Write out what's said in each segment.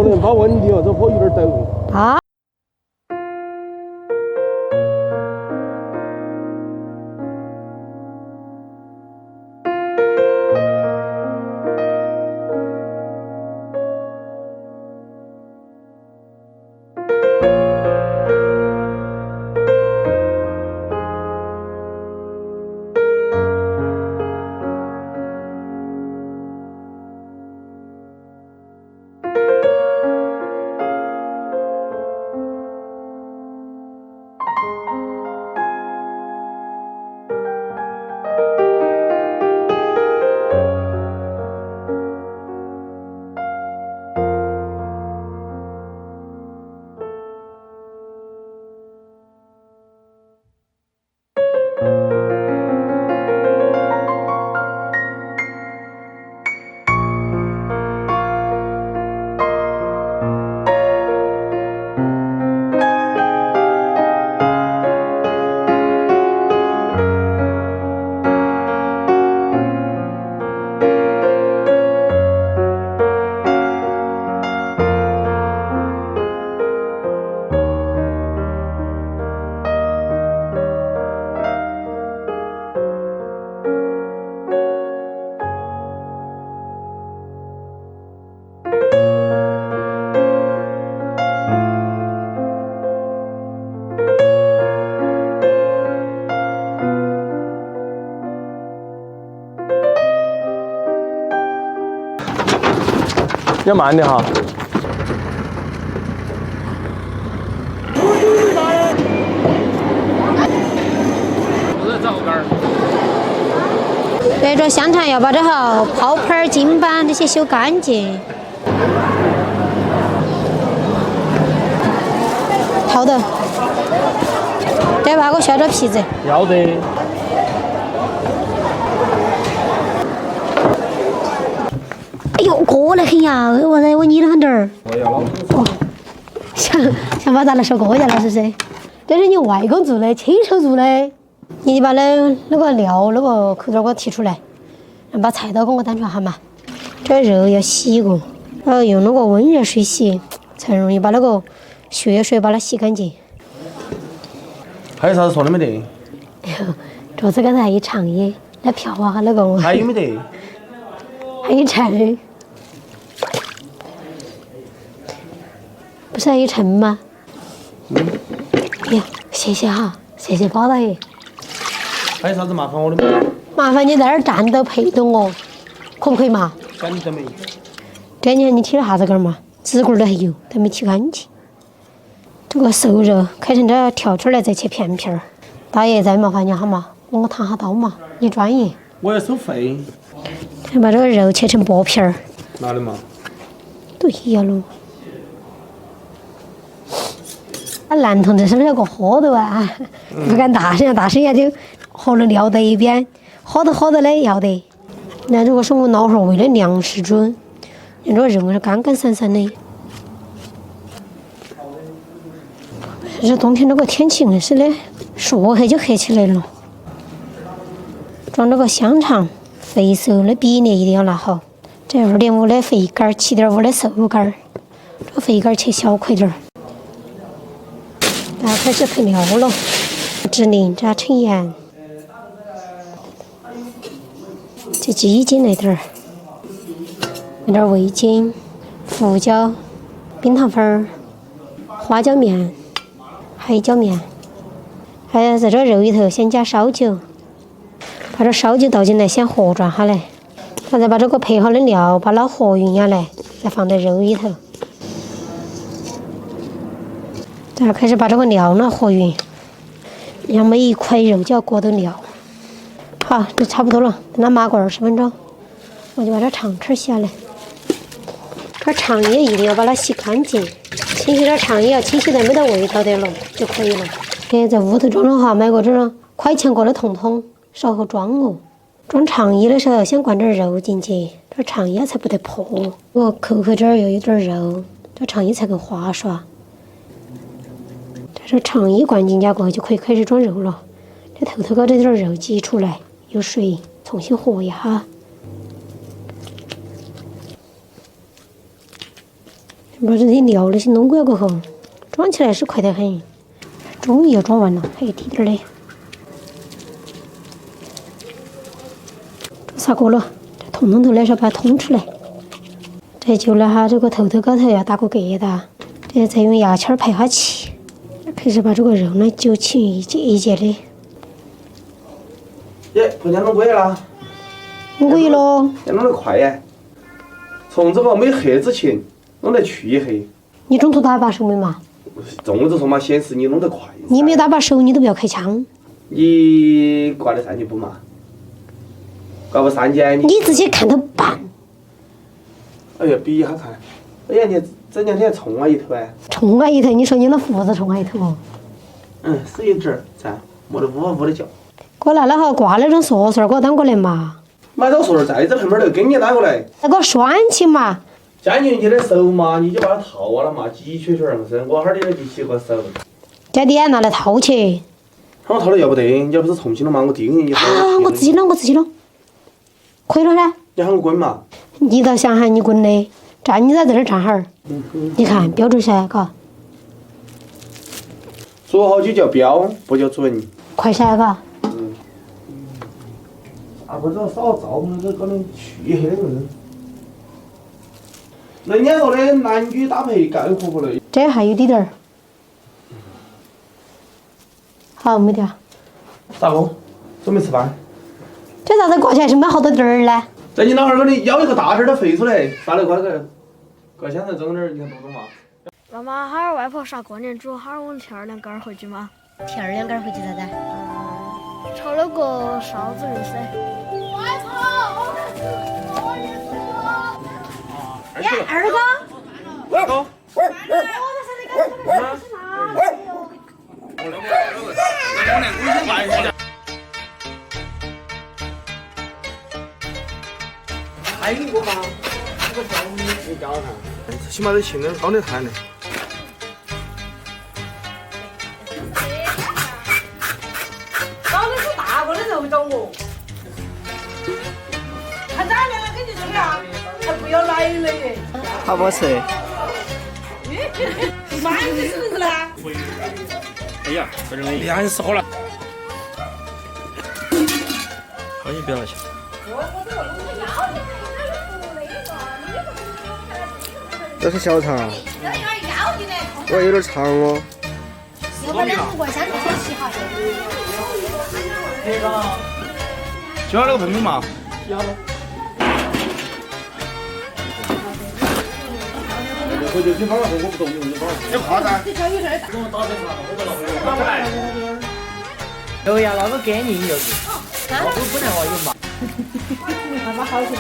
可能把问题哦，这火有点抖。啊。要慢点哈。这个香肠要把这号泡盘、筋板这些修干净。好的，再把我削点皮子。要得。哎呦，过来很呀！我捏了很点儿。哦，想把咱那说过家了是不是？这是你外公做的，亲手做的。你把那个料那个口罩给我提出来，把菜刀给我端出来好嘛？这肉要洗过，然后用那个温热水洗，才容易把那个血水把它洗干净。还有啥子说的没得？桌子刚才还有长叶，那票啊那个。还有没得？还有橙，不是还有橙吗？呀，谢谢哈，谢谢包大爷。还有啥子麻烦我的没？麻烦你在那儿站到陪同我，可不可以嘛？赶紧没。这你看你剃了啥子根嘛？指骨都还有，都没剃干净。这个瘦肉开成这条出来再切片片儿。大爷再麻烦你好嘛？我烫下刀嘛，你专业。我要收费。把这个肉切成薄片儿。哪里嘛？对呀喽。那男同志是不是有个喝的啊？不敢大声，大声下就喝了尿在一边，喝着的要得。那如果是我老汉为了粮食准，这个肉是干干散散的。这冬天这个天气硬是的，说黑就黑起来了。装这个香肠，肥瘦的比例一定要拿好。这2.5的肥杆，7.5的瘦杆，这肥杆切小块点儿。然后开始配料了，芝宁加陈盐，这鸡精来点儿，有点味精、胡椒、冰糖粉、花椒面、海椒面，还要在这肉里头先加烧酒，把这烧酒倒进来先和转下来，再把这个配好的料把它和匀下来，再放在肉里头。然后开始把这个料呢和匀，让每一块肉就要裹到料。好，这差不多了，等它麻过20分钟，我就把这肠翅洗下来。这肠叶一定要把它洗干净，清洗点肠叶要清洗得没得味道的了就可以了。在屋头装的话，买个这种快钱过的桶桶，稍后装哦。装肠叶的时候先灌点肉进去，这肠叶才不得破。我扣这儿又有点肉，这肠叶才更滑爽。这肠叶灌进去过后就可以开始装肉了。这头头高这点肉挤出来，有水重新和一下。把这些料那些弄过过后，装起来是快得很。终于要装完了，还有滴点儿的。炸锅了，这通通头来说把它通出来。这就拿哈这个头头高头要打个疙瘩，这再用牙签排下气，开始把这个肉呢揪起一节一节的。耶，婆娘弄过了。可以咯。要弄得快耶。从这个没黑之前，弄得去黑。你中途打把手没嘛？中了就说嘛，显示你弄得快。你没有打把手，你都不要开枪。你挂的3级不嘛？挂不3级，你自己看到办。哎呀，比一下看。哎呀，你这2天冲我一头哎。冲我一头，你说你那胡子冲我一头哦？是一点儿，噻，没得呜的叫。我拿那哈挂那种塑料给我当过来嘛。买到塑料在这旁边头给你拿过来。那个拴起嘛。加进去的手嘛，你就把它套完了嘛，挤缺圈儿是，我哈儿的就洗个手。加点拿来套去。我套了要不得，你要不是重新了嘛，我递给你。啊，我自己弄，可以了噻。你喊我滚嘛？你倒想喊你滚的，站你在这儿站哈儿。你看标准噻，嘎。做好就叫标，不叫准。快噻，嘎。啊，不是少照那个可能去黑的人。人家说的男女搭配概括不累。这还有滴点儿。好，没得。大哥，准备吃饭。这咋子挂起来是没好多点儿呢？在你老汉儿给你舀一个大点儿的肥出来，杀了快个，快香菜整点儿，你看多嘛？妈妈，哈儿外婆啥过年煮，哈儿我们提2杆回去吗？提2杆回去咋子？炒了个臊子肉丝。外婆，我在吃，我也吃。呀，二哥。二哥。还有个嘛，这个叫你教他，起码得勤点高点碳的。搞的是大个的肉找我，他咋的了？跟你说的啊，还不要来了耶！好不好吃？妈，你是不是啦？哎呀，这人厉害死好了。好，你不要去。这是小肠，我有点长哦。要把2个香菜洗下去。需要那个盆子嘛？要了。回去你放了后我不懂，你放。要怕噻。对呀，那个干净又是。我本来话有嘛。妈妈好去看。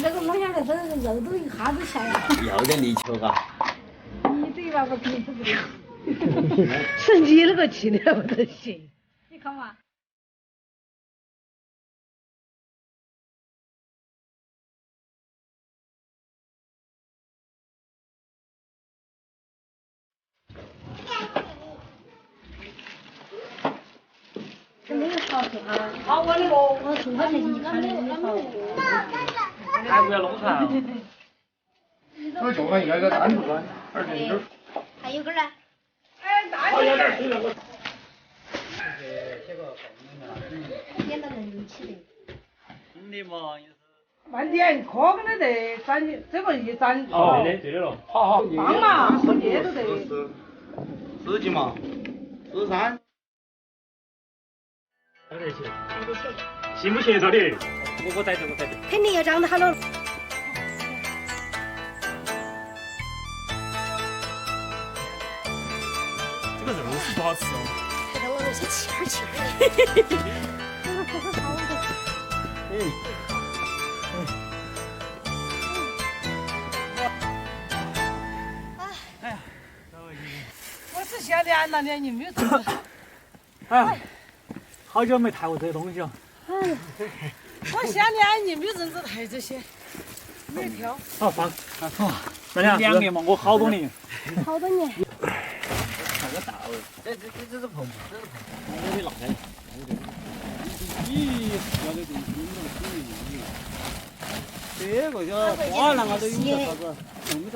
那个弄下来，这肉都一下子下来。要点力气嘎。你这一把我肯定吃不了。是你那个气的不得行。你看嘛。这没有炒出啊！好，我的咯。我从他才进去看的，没炒。还不要弄残。我就看应该个单独的，而且有点。还有根呢。哎，大一点。点到人起的。你嘛也是。慢点，可跟的得粘，这个一粘。哦，对的了。好好。放嘛，不捏都得。4级嘛，13。有点钱。行不行这里？我在这。肯定要长得好了。这个肉是不好吃哦。看到我那些气儿。我是晓得俺那年你没有吃。哎，好久没抬过这些东西了。我想你俺你没有人子抬这些，没有挑。好放。好，2年嘛，我好多年。好多年。太个大。这是碰，这是碰，我得拿开。咦，要得东西有那个这个叫花篮啊，都有啥子，用不着。